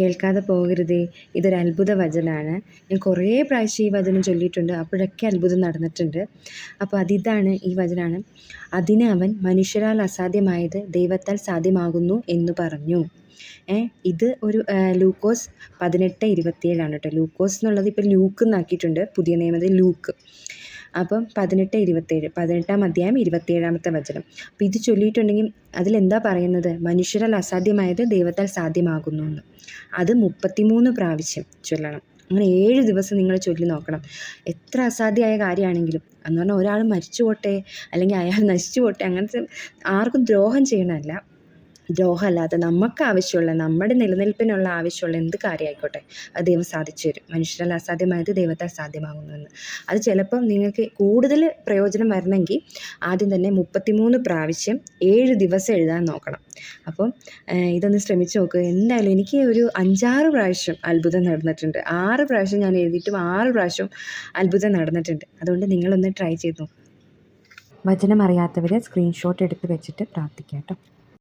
കേൾക്കാതെ പോകരുതേ, ഇതൊരു അത്ഭുത വചനമാണ്. ഞാൻ കുറേ പ്രാവശ്യം ഈ വചനം ചൊല്ലിയിട്ടുണ്ട്, അപ്പോഴൊക്കെ അത്ഭുതം നടന്നിട്ടുണ്ട്. അപ്പോൾ അതിതാണ് ഈ വചനമാണ്. അതിന് അവൻ മനുഷ്യരാൽ അസാധ്യമായത് ദൈവത്താൽ സാധ്യമാകുന്നു എന്ന് പറഞ്ഞു. ഇത് ഒരു ലൂക്കോസ് 18:27 കേട്ടോ. ലൂക്കോസ് എന്നുള്ളത് ഇപ്പോൾ ലൂക്ക് എന്നാക്കിയിട്ടുണ്ട്, പുതിയ നിയമത്തിൽ ലൂക്ക്. അപ്പം 18:27, 18-ാം അധ്യായം 27-ാമത്തെ വചനം. അപ്പോൾ ഇത് ചൊല്ലിയിട്ടുണ്ടെങ്കിൽ അതിലെന്താ പറയുന്നത്? മനുഷ്യരാൽ അസാധ്യമായത് ദൈവത്താൽ സാധ്യമാകുന്നു എന്ന്. അത് 33 പ്രാവശ്യം ചൊല്ലണം. അങ്ങനെ 7 ദിവസം നിങ്ങൾ ചൊല്ലി നോക്കണം. എത്ര അസാധ്യമായ കാര്യമാണെങ്കിലും, എന്ന് പറഞ്ഞാൽ ഒരാൾ മരിച്ചു പോട്ടെ അല്ലെങ്കിൽ അയാൾ നശിച്ചു പോട്ടെ, അങ്ങനത്തെ ആർക്കും ദ്രോഹം ചെയ്യണമല്ല. ദ്രോഹമല്ലാതെ നമുക്ക് ആവശ്യമുള്ള, നമ്മുടെ നിലനിൽപ്പിനുള്ള ആവശ്യമുള്ള എന്ത് കാര്യമായിക്കോട്ടെ അത് ദൈവം സാധിച്ചു തരും. മനുഷ്യരാൽ അസാധ്യമായത് ദൈവത്താൽ സാധ്യമാകുന്നുവെന്ന്. അത് ചിലപ്പം നിങ്ങൾക്ക് കൂടുതൽ പ്രയോജനം വരണമെങ്കിൽ ആദ്യം തന്നെ 33 പ്രാവശ്യം 7 ദിവസം എഴുതാൻ നോക്കണം. അപ്പം ഇതൊന്ന് ശ്രമിച്ച് നോക്കുക. എന്തായാലും എനിക്ക് ഒരു 5-6 പ്രാവശ്യം അത്ഭുതം നടന്നിട്ടുണ്ട്. 6 പ്രാവശ്യം ഞാൻ എഴുതിയിട്ടും 6 പ്രാവശ്യം അത്ഭുതം നടന്നിട്ടുണ്ട്. അതുകൊണ്ട് നിങ്ങളൊന്ന് ട്രൈ ചെയ്ത് നോക്കും. വചനം അറിയാത്തവർ സ്ക്രീൻഷോട്ട് എടുത്ത് വെച്ചിട്ട് പ്രാർത്ഥിക്കാം കേട്ടോ.